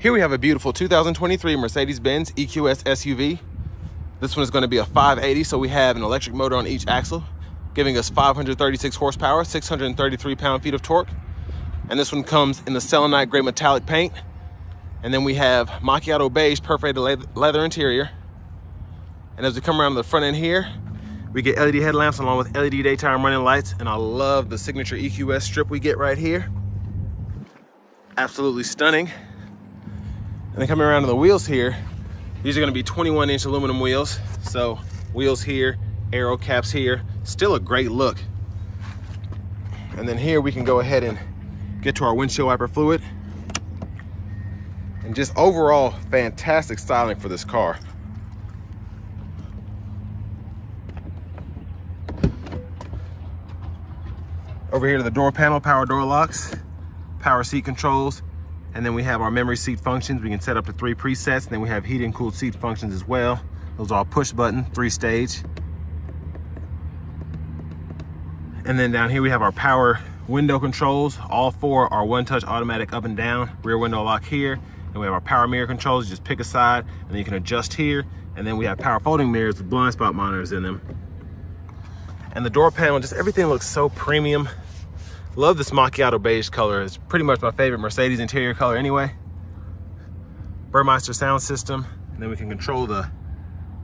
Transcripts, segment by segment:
Here we have a beautiful 2023 Mercedes-Benz EQS SUV. This one is going to be a 580, so we have an electric motor on each axle, giving us 536 horsepower, 633 pound-feet of torque. And this one comes in the selenite gray metallic paint. And then we have macchiato beige perforated leather interior. And as we come around to the front end here, we get LED headlamps along with LED daytime running lights. And I love the signature EQS strip we get right here. Absolutely stunning. And then coming around to the wheels here, these are going to be 21-inch aluminum wheels. So wheels here, aero caps here, still a great look. And then here we can go ahead and get to our windshield wiper fluid. And just overall fantastic styling for this car. Over here to the door panel, power door locks, power seat controls. And then we have our memory seat functions. We can set up to 3 presets. And then we have heated and cooled seat functions as well. Those are all push button, 3-stage. And then down here we have our power window controls. All 4 are one-touch automatic up and down. Rear window lock here. And we have our power mirror controls. You just pick a side and then you can adjust here. And then we have power folding mirrors with blind spot monitors in them. And the door panel, just everything looks so premium. Love this macchiato beige color. It's pretty much my favorite Mercedes interior color anyway. Burmeister sound system. And then we can control the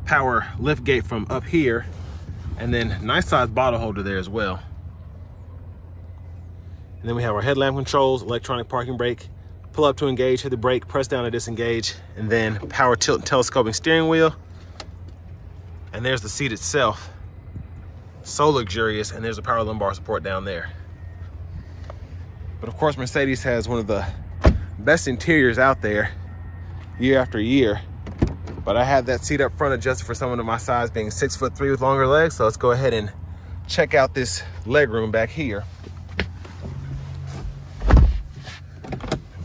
power lift gate from up here. And then nice size bottle holder there as well. And then we have our headlamp controls, electronic parking brake, pull up to engage, hit the brake, press down to disengage, and then power tilt and telescoping steering wheel. And there's the seat itself. So luxurious, and there's a power lumbar support down there. But of course, Mercedes has one of the best interiors out there year after year. But I had that seat up front adjusted for someone of my size, being 6'3" with longer legs. So let's go ahead and check out this leg room back here.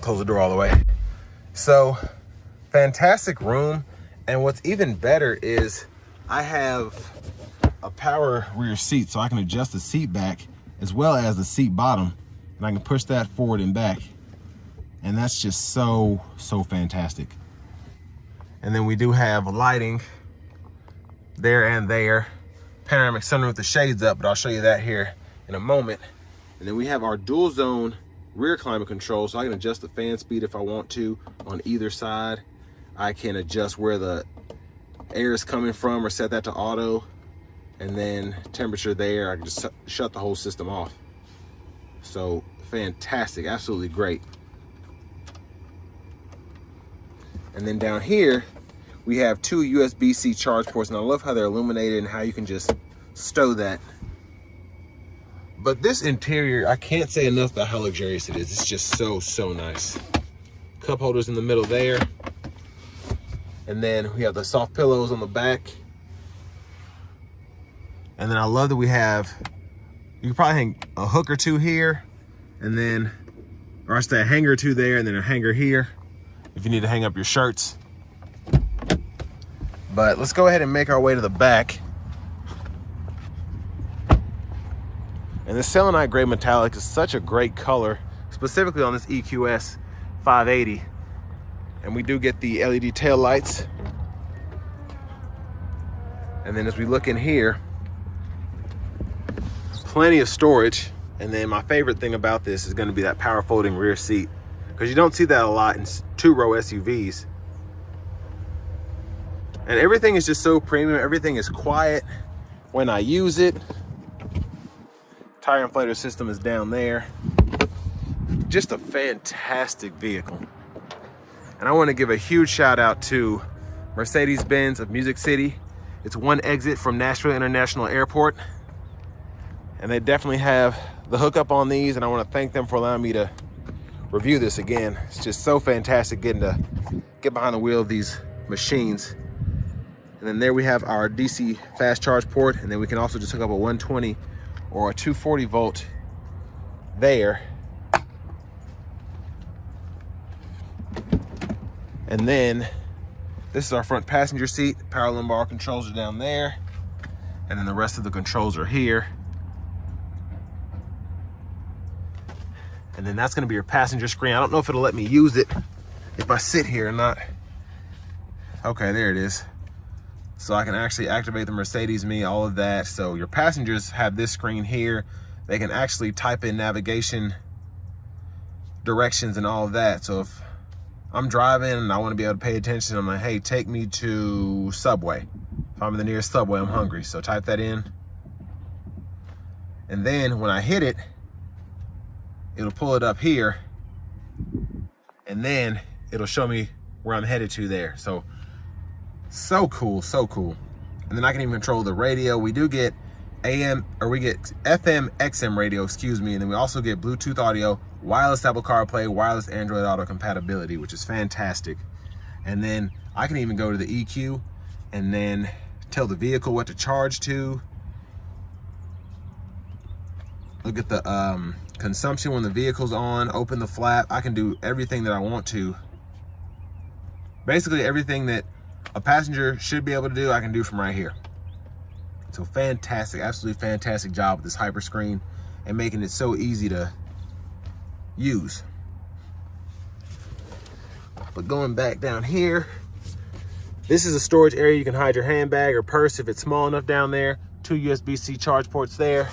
Close the door all the way. So fantastic room. And what's even better is I have a power rear seat, so I can adjust the seat back as well as the seat bottom. And I can push that forward and back. And that's just so fantastic. And then we do have lighting there and there. Panoramic sunroof with the shades up, but I'll show you that here in a moment. And then we have our dual zone rear climate control, so I can adjust the fan speed if I want to on either side. I can adjust where the air is coming from or set that to auto. And then temperature there, I can just shut the whole system off. So fantastic, absolutely great. And then down here, we have 2 USB-C charge ports, and I love how they're illuminated and how you can just stow that. But this interior, I can't say enough about how luxurious it is. It's just so nice. Cup holders in the middle there. And then we have the soft pillows on the back. And then I love that we have, you can probably hang a hook or 2 here, and then, or I say a hanger or 2 there, and then a hanger here if you need to hang up your shirts. But let's go ahead and make our way to the back. And this selenite gray metallic is such a great color, specifically on this EQS 580. And we do get the LED tail lights. And then as we look in here, plenty of storage. And then my favorite thing about this is going to be that power folding rear seat, because you don't see that a lot in 2-row SUVs. And everything is just so premium. Everything is quiet when I use it. Tire inflator system is down there. Just a fantastic vehicle. And I want to give a huge shout out to Mercedes-Benz of Music City. It's one exit from Nashville International Airport. And they definitely have the hookup on these, and I want to thank them for allowing me to review this again. It's just so fantastic getting to get behind the wheel of these machines. And then there we have our DC fast charge port, and then we can also just hook up a 120 or a 240 volt there. And then this is our front passenger seat. Power lumbar controls are down there, and then the rest of the controls are here. And then that's going to be your passenger screen. I don't know if it'll let me use it if I sit here and not, okay, there it is. So I can actually activate the Mercedes Me, all of that. So your passengers have this screen here. They can actually type in navigation directions and all of that. So if I'm driving and I want to be able to pay attention, I'm like, hey, take me to Subway. If I'm in the nearest Subway, I'm hungry. So type that in. And then when I hit it, it'll pull it up here. And then it'll show me where I'm headed to there. So cool, so cool. And then I can even control the radio. We do get AM, or we get FM, XM radio, excuse me. And then we also get Bluetooth audio, wireless Apple CarPlay, wireless Android Auto compatibility, which is fantastic. And then I can even go to the EQ and then tell the vehicle what to charge to. Look at the consumption when the vehicle's on, open the flap. I can do everything that I want to. Basically everything that a passenger should be able to do, I can do from right here. So fantastic, absolutely fantastic job with this hyper screen and making it so easy to use. But going back down here, this is a storage area. You can hide your handbag or purse if it's small enough down there. 2 USB-C charge ports there.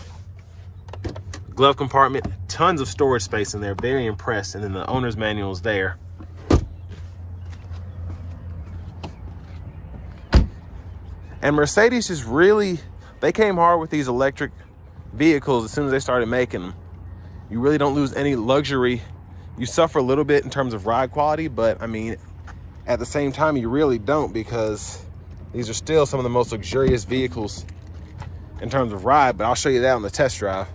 Glove compartment, tons of storage space in there, very impressed. And then the owner's manual is there. And Mercedes just really, they came hard with these electric vehicles as soon as they started making them. You really don't lose any luxury. You suffer a little bit in terms of ride quality, but I mean, at the same time, you really don't, because these are still some of the most luxurious vehicles in terms of ride, but I'll show you that on the test drive.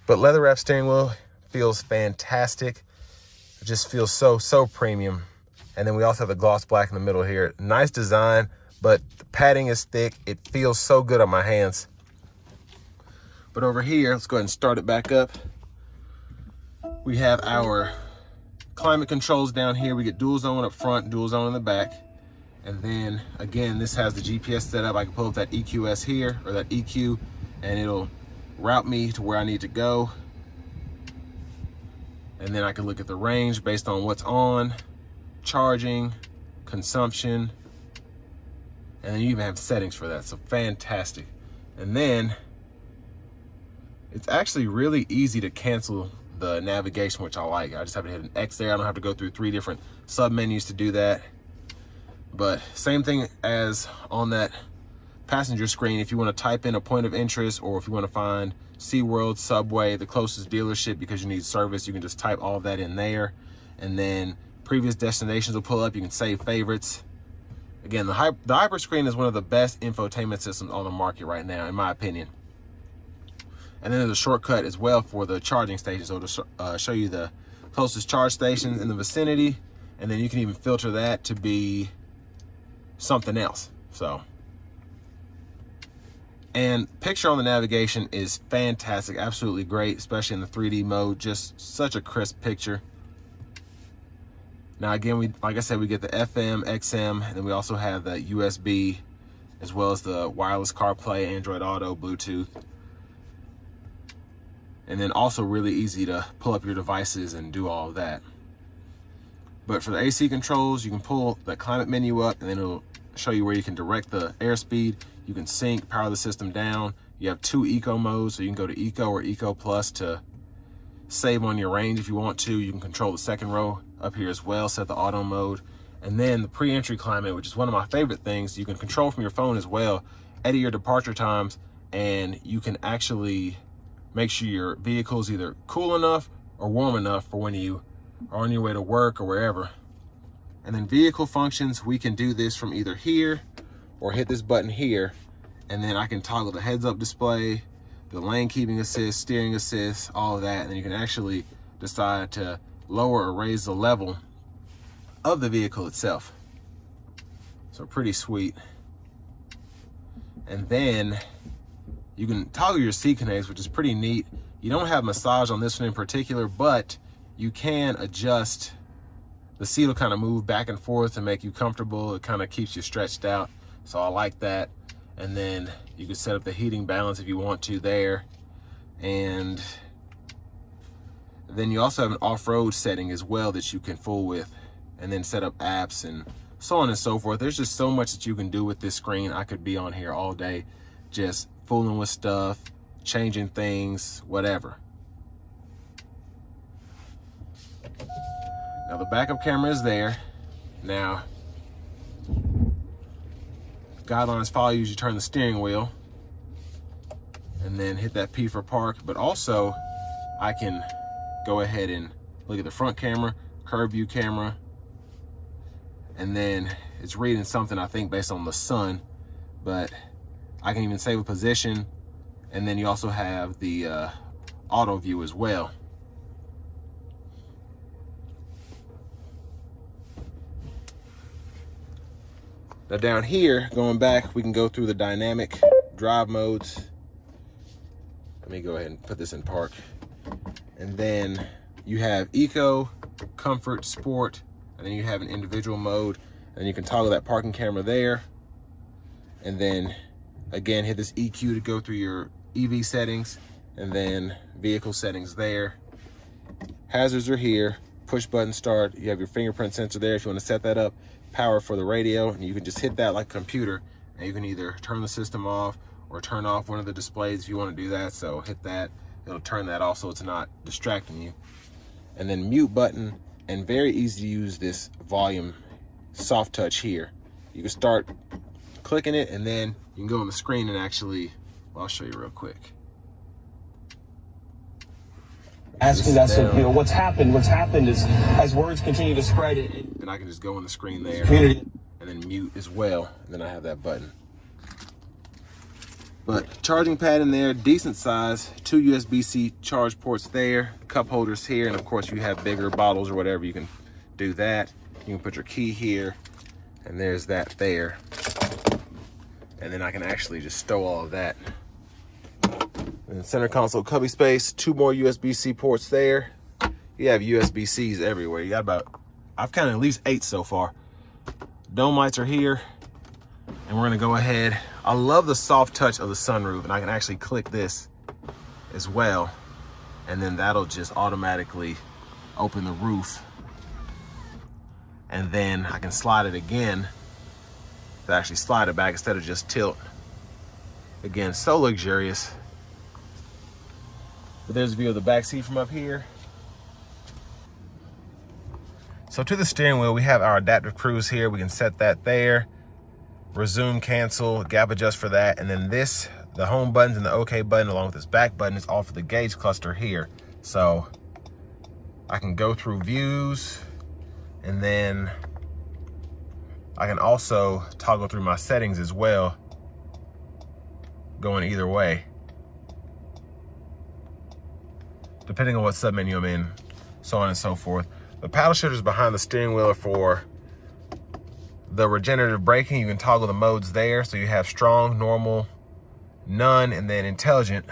But leather wrap steering wheel feels fantastic. It just feels so premium. And then we also have the gloss black in the middle here. Nice design, but the padding is thick. It feels so good on my hands. But over here, let's go ahead and start it back up. We have our climate controls down here. We get dual zone up front, dual zone in the back. And then again, this has the GPS set up. I can pull up that EQS here, or that EQ, and it'll route me to where I need to go. And then I can look at the range based on what's on, charging, consumption, and then you even have settings for that. So fantastic. And then it's actually really easy to cancel the navigation, which I like. I just have to hit an X there. I don't have to go through 3 different sub menus to do that. But same thing as on that passenger screen. If you want to type in a point of interest, or if you want to find SeaWorld, Subway, the closest dealership because you need service, you can just type all that in there. And then previous destinations will pull up. You can save favorites. Again, the hyper screen is one of the best infotainment systems on the market right now, in my opinion. And then there's a shortcut as well for the charging station. So it'll show you the closest charge stations in the vicinity. And then you can even filter that to be something else. So, and picture on the navigation is fantastic, absolutely great, especially in the 3D mode. Just such a crisp picture. Now again, like I said, we get the FM, XM, and then we also have the USB, as well as the wireless CarPlay, Android Auto, Bluetooth. And then also really easy to pull up your devices and do all of that. But for the AC controls, you can pull the climate menu up, and then it'll show you where you can direct the airspeed. You can sync, power the system down. You have 2 eco modes, so you can go to eco or eco plus to save on your range if you want to. You can control the second row up here as well, set the auto mode. And then the pre-entry climate, which is one of my favorite things, you can control from your phone as well, edit your departure times, and you can actually make sure your vehicle is either cool enough or warm enough for when you are on your way to work or wherever. And then vehicle functions, we can do this from either here or hit this button here, and then I can toggle the heads-up display, the lane keeping assist, steering assist, all of that. And then you can actually decide to lower or raise the level of the vehicle itself. So pretty sweet. And then you can toggle your seat connects, which is pretty neat. You don't have massage on this one in particular, but you can adjust. The seat will kind of move back and forth to make you comfortable. It kind of keeps you stretched out. So I like that. And then you can set up the heating balance if you want to there. And Then you also have an off-road setting as well that you can fool with, and then set up apps and so on and so forth. There's just so much that you can do with this screen. I could be on here all day just fooling with stuff, changing things, whatever. Now the backup camera is there. Now, guidelines follow you as you turn the steering wheel, and then hit that P for park. But also, I can go ahead and look at the front camera, curve view camera, and then it's reading something, I think, based on the sun, but I can even save a position. And then you also have the auto view as well. Now down here, going back, we can go through the dynamic drive modes. Let me go ahead and put this in park. And then you have eco, comfort, sport, and then you have an individual mode. And you can toggle that parking camera there. And then again, hit this EQ to go through your EV settings, and then vehicle settings there. Hazards are here, push button start. You have your fingerprint sensor there if you want to set that up. Power for the radio, and you can just hit that like a computer, and you can either turn the system off or turn off one of the displays if you want to do that. So hit that, it'll turn that off so it's not distracting you. And then mute button, and very easy to use this volume soft touch here. You can start clicking it, and then you can go on the screen and actually, well, I'll show you real quick. Asking us, you know, what's happened is, as words continue to spread, and I can just go on the screen there, community, and then mute as well, and then I have that button. But charging pad in there, decent size, 2 USB-C charge ports there, cup holders here, and of course you have bigger bottles or whatever, you can do that. You can put your key here, and there's that there. And then I can actually just stow all of that. And center console cubby space, 2 more USB-C ports there. You have USB-Cs everywhere. You got about, I've counted at least 8 so far. Dome lights are here. And we're gonna go ahead. I love the soft touch of the sunroof, and I can actually click this as well. And then that'll just automatically open the roof. And then I can slide it again to actually slide it back instead of just tilt. Again, so luxurious. But there's a view of the back seat from up here. So to the steering wheel, we have our adaptive cruise here. We can set that there. Resume, cancel, gap adjust for that. And then this, the home buttons and the OK button along with this back button is all for the gauge cluster here. So I can go through views, and then I can also toggle through my settings as well, going either way, depending on what submenu I'm in, so on and so forth. The paddle shifters behind the steering wheel are for the regenerative braking. You can toggle the modes there. So you have strong, normal, none, and then intelligent.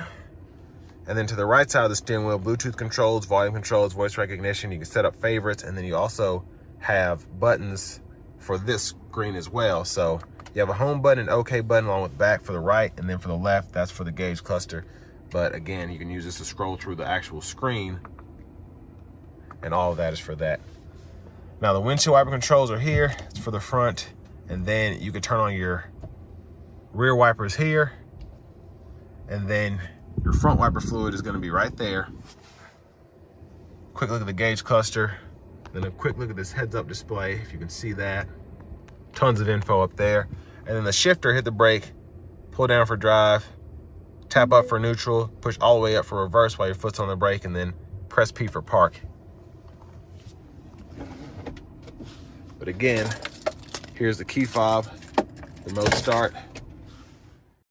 And then to the right side of the steering wheel, Bluetooth controls, volume controls, voice recognition. You can set up favorites, and then you also have buttons for this screen as well. So you have a home button and OK button along with back for the right, and then for the left, that's for the gauge cluster. But again, you can use this to scroll through the actual screen, and all of that is for that. Now the windshield wiper controls are here. It's for the front, and then you can turn on your rear wipers here, and then your front wiper fluid is going to be right there. Quick look at the gauge cluster, then a quick look at this heads-up display, if you can see that. Tons of info up there. And then the shifter, hit the brake, pull down for drive, tap up for neutral, push all the way up for reverse while your foot's on the brake, and then press P for park. But again, here's the key fob, remote start.